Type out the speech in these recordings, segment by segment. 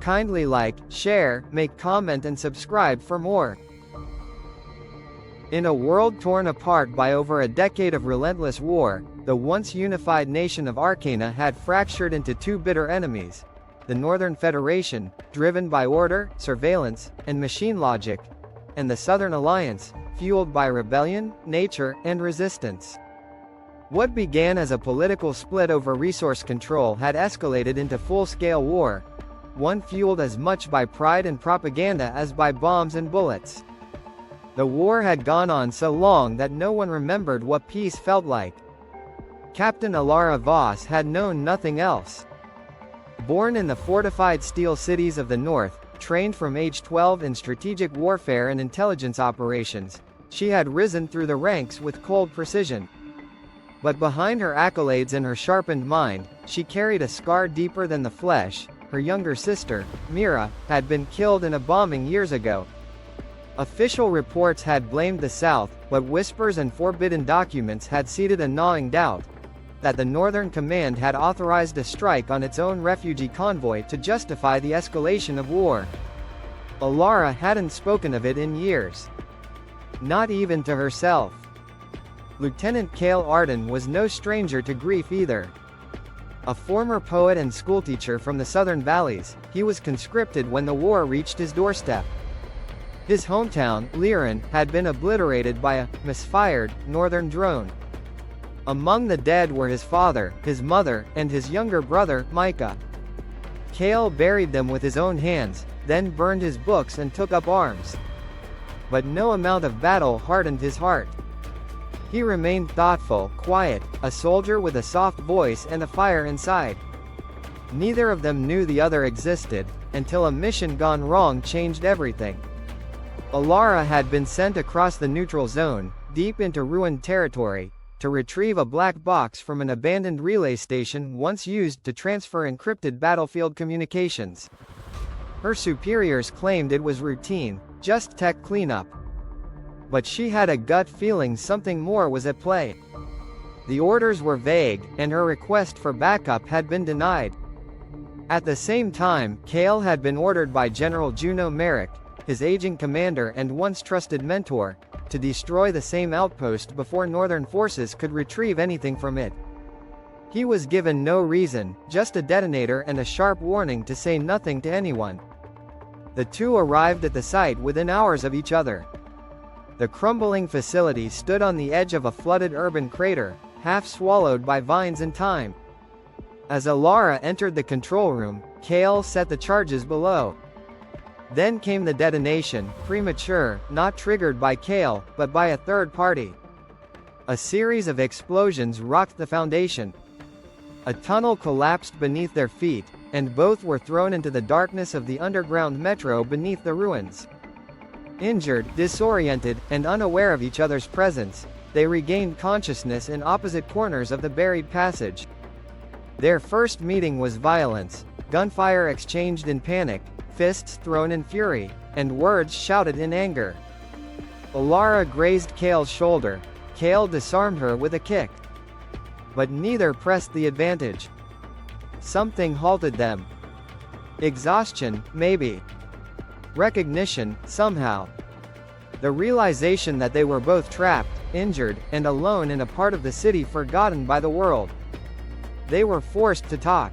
Kindly like, share, make comment and subscribe for more. In a world torn apart by over a decade of relentless war, the once unified nation of Arcana had fractured into two bitter enemies. The Northern Federation, driven by order, surveillance, and machine logic, and the Southern Alliance, fueled by rebellion, nature, and resistance. What began as a political split over resource control had escalated into full-scale war, one fueled as much by pride and propaganda as by bombs and bullets. The war had gone on so long that no one remembered what peace felt like. Captain Alara Voss had known nothing else. Born in the fortified steel cities of the North, trained from age 12 in strategic warfare and intelligence operations, she had risen through the ranks with cold precision. But behind her accolades and her sharpened mind, she carried a scar deeper than the flesh. Her younger sister, Mira, had been killed in a bombing years ago. Official reports had blamed the South, but whispers and forbidden documents had seeded a gnawing doubt that the Northern Command had authorized a strike on its own refugee convoy to justify the escalation of war. Alara hadn't spoken of it in years. Not even to herself. Lieutenant Cale Arden was no stranger to grief either. A former poet and schoolteacher from the Southern Valleys, he was conscripted when the war reached his doorstep. His hometown, Liren, had been obliterated by a misfired Northern drone. Among the dead were his father, his mother, and his younger brother, Micah. Cale buried them with his own hands, then burned his books and took up arms. But no amount of battle hardened his heart. He remained thoughtful, quiet, a soldier with a soft voice and a fire inside. Neither of them knew the other existed, until a mission gone wrong changed everything. Alara had been sent across the neutral zone, deep into ruined territory, to retrieve a black box from an abandoned relay station once used to transfer encrypted battlefield communications. Her superiors claimed it was routine, just tech cleanup. But she had a gut feeling something more was at play. The orders were vague, and her request for backup had been denied. At the same time, Cale had been ordered by General Juno Merrick, his aging commander and once trusted mentor, to destroy the same outpost before Northern forces could retrieve anything from it. He was given no reason, just a detonator and a sharp warning to say nothing to anyone. The two arrived at the site within hours of each other. The crumbling facility stood on the edge of a flooded urban crater, half swallowed by vines and thyme. As Alara entered the control room, Cale set the charges below. Then came the detonation, premature, not triggered by Cale, but by a third party. A series of explosions rocked the foundation. A tunnel collapsed beneath their feet, and both were thrown into the darkness of the underground metro beneath the ruins. Injured, disoriented, and unaware of each other's presence, they regained consciousness in opposite corners of the buried passage. Their first meeting was violence, gunfire exchanged in panic, fists thrown in fury, and words shouted in anger. Alara grazed Cale's shoulder. Cale disarmed her with a kick. But neither pressed the advantage. Something halted them. Exhaustion, maybe. Recognition, somehow. The realization that they were both trapped, injured, and alone in a part of the city forgotten by the world. They were forced to talk.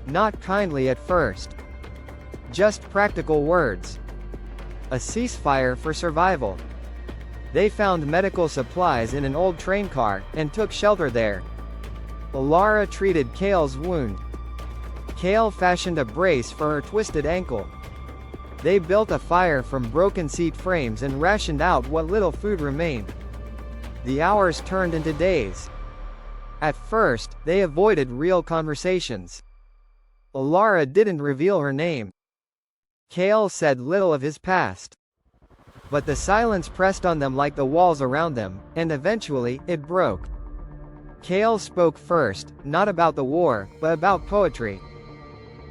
Not kindly at first. Just practical words. A ceasefire for survival. They found medical supplies in an old train car, and took shelter there. Alara treated Cale's wound. Cale fashioned a brace for her twisted ankle. They built a fire from broken seat frames and rationed out what little food remained. The hours turned into days. At first, they avoided real conversations. Alara didn't reveal her name. Cale said little of his past. But the silence pressed on them like the walls around them, and eventually, it broke. Cale spoke first, not about the war, but about poetry.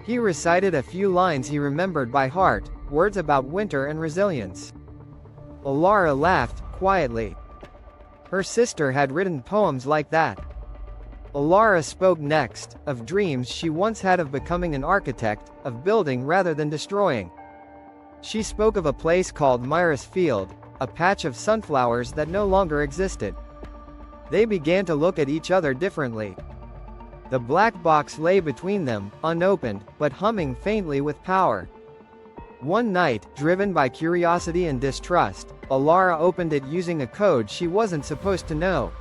He recited a few lines he remembered by heart, words about winter and resilience. Alara laughed, quietly. Her sister had written poems like that. Alara spoke next, of dreams she once had of becoming an architect, of building rather than destroying. She spoke of a place called Myris Field, a patch of sunflowers that no longer existed. They began to look at each other differently. The black box lay between them, unopened, but humming faintly with power. One night, driven by curiosity and distrust, Alara opened it using a code she wasn't supposed to know.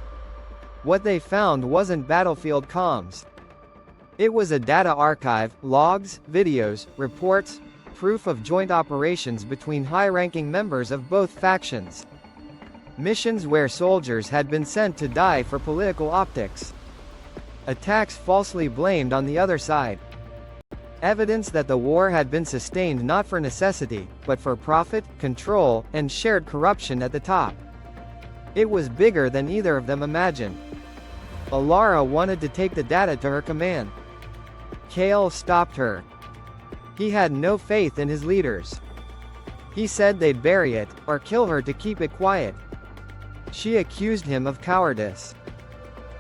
What they found wasn't battlefield comms. It was a data archive, logs, videos, reports, proof of joint operations between high-ranking members of both factions. Missions where soldiers had been sent to die for political optics. Attacks falsely blamed on the other side. Evidence that the war had been sustained not for necessity, but for profit, control, and shared corruption at the top. It was bigger than either of them imagined. Alara wanted to take the data to her command. Kale stopped her. He had no faith in his leaders. He said they'd bury it, or kill her to keep it quiet. She accused him of cowardice.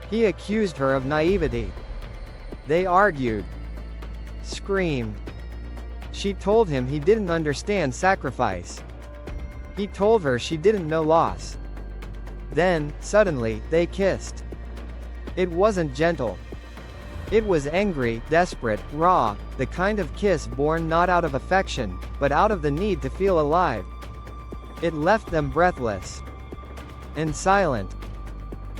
He accused her of naivety. They argued. Screamed. She told him he didn't understand sacrifice. He told her she didn't know loss. Then, suddenly, they kissed. It wasn't gentle. It was angry, desperate, raw, the kind of kiss born not out of affection, but out of the need to feel alive. It left them breathless. And silent.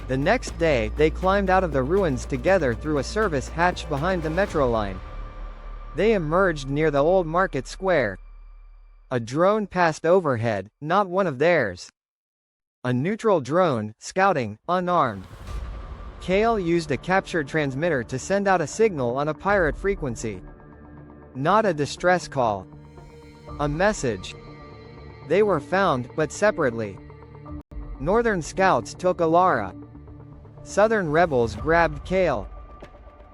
The next day, they climbed out of the ruins together through a service hatch behind the metro line. They emerged near the old market square. A drone passed overhead, not one of theirs. A neutral drone, scouting, unarmed. Kale used a captured transmitter to send out a signal on a pirate frequency. Not a distress call. A message. They were found, but separately. Northern scouts took Alara. Southern rebels grabbed Kale.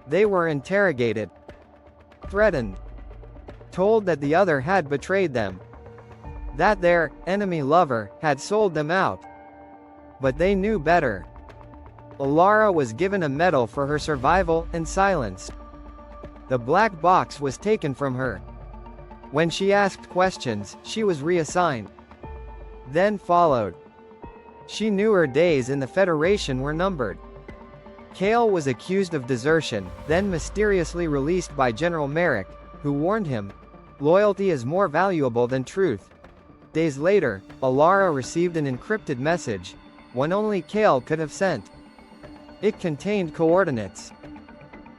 They were interrogated. Threatened. Told that the other had betrayed them. That their enemy lover had sold them out. But they knew better. Alara was given a medal for her survival, and silenced. The black box was taken from her. When she asked questions, she was reassigned. Then followed. She knew her days in the Federation were numbered. Kale was accused of desertion, then mysteriously released by General Merrick, who warned him, "Loyalty is more valuable than truth." Days later, Alara received an encrypted message, one only Kale could have sent. It contained coordinates.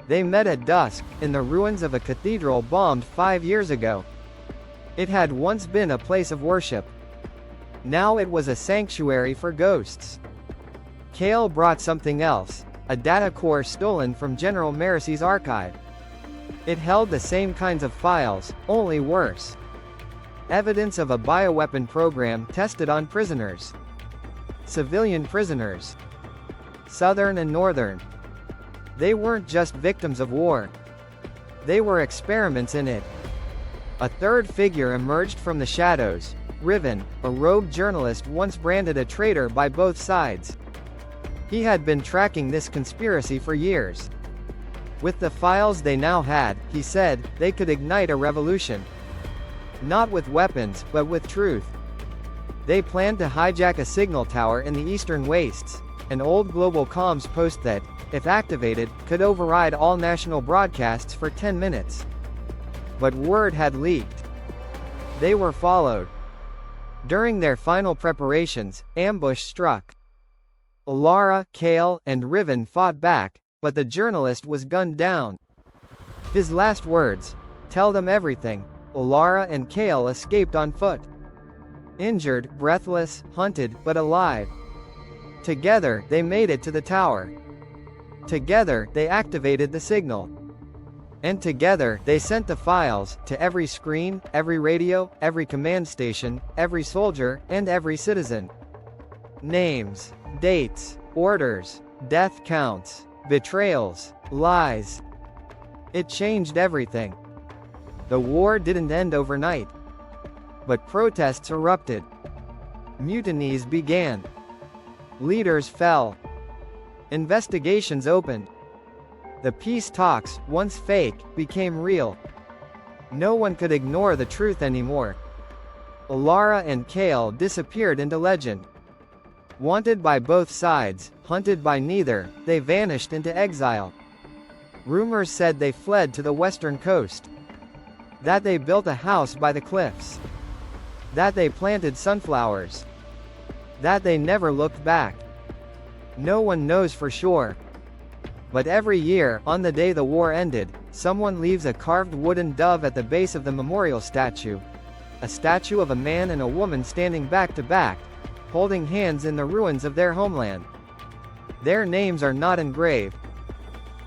They met at dusk, in the ruins of a cathedral bombed 5 years ago. It had once been a place of worship. Now it was a sanctuary for ghosts. Kale brought something else, a data core stolen from General Mercy's archive. It held the same kinds of files, only worse. Evidence of a bioweapon program tested on prisoners. Civilian prisoners. Southern and Northern. They weren't just victims of war. They were experiments in it. A third figure emerged from the shadows, Riven, a rogue journalist once branded a traitor by both sides. He had been tracking this conspiracy for years. With the files they now had, he said, they could ignite a revolution. Not with weapons, but with truth. They planned to hijack a signal tower in the eastern wastes, an old global comms post that, if activated, could override all national broadcasts for 10 minutes. But word had leaked. They were followed. During their final preparations, ambush struck. Alara, Kale, and Riven fought back, but the journalist was gunned down. His last words, "Tell them everything." Alara and Kale escaped on foot. Injured, breathless, hunted, but alive. Together, they made it to the tower. Together, they activated the signal. And together, they sent the files, to every screen, every radio, every command station, every soldier, and every citizen. Names, dates, orders, death counts, betrayals, lies. It changed everything. The war didn't end overnight. But protests erupted. Mutinies began. Leaders fell. Investigations opened. The peace talks, once fake, became real. No one could ignore the truth anymore. Lara and Kale disappeared into legend. Wanted by both sides, hunted by neither, they vanished into exile. Rumors said they fled to the western coast. That they built a house by the cliffs. That they planted sunflowers. That they never looked back. No one knows for sure. But every year, on the day the war ended, someone leaves a carved wooden dove at the base of the memorial statue. A statue of a man and a woman standing back to back, holding hands in the ruins of their homeland. Their names are not engraved.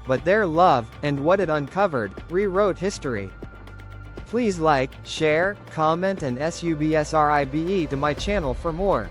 But their love, and what it uncovered, rewrote history. Please like, share, comment and subscribe to my channel for more.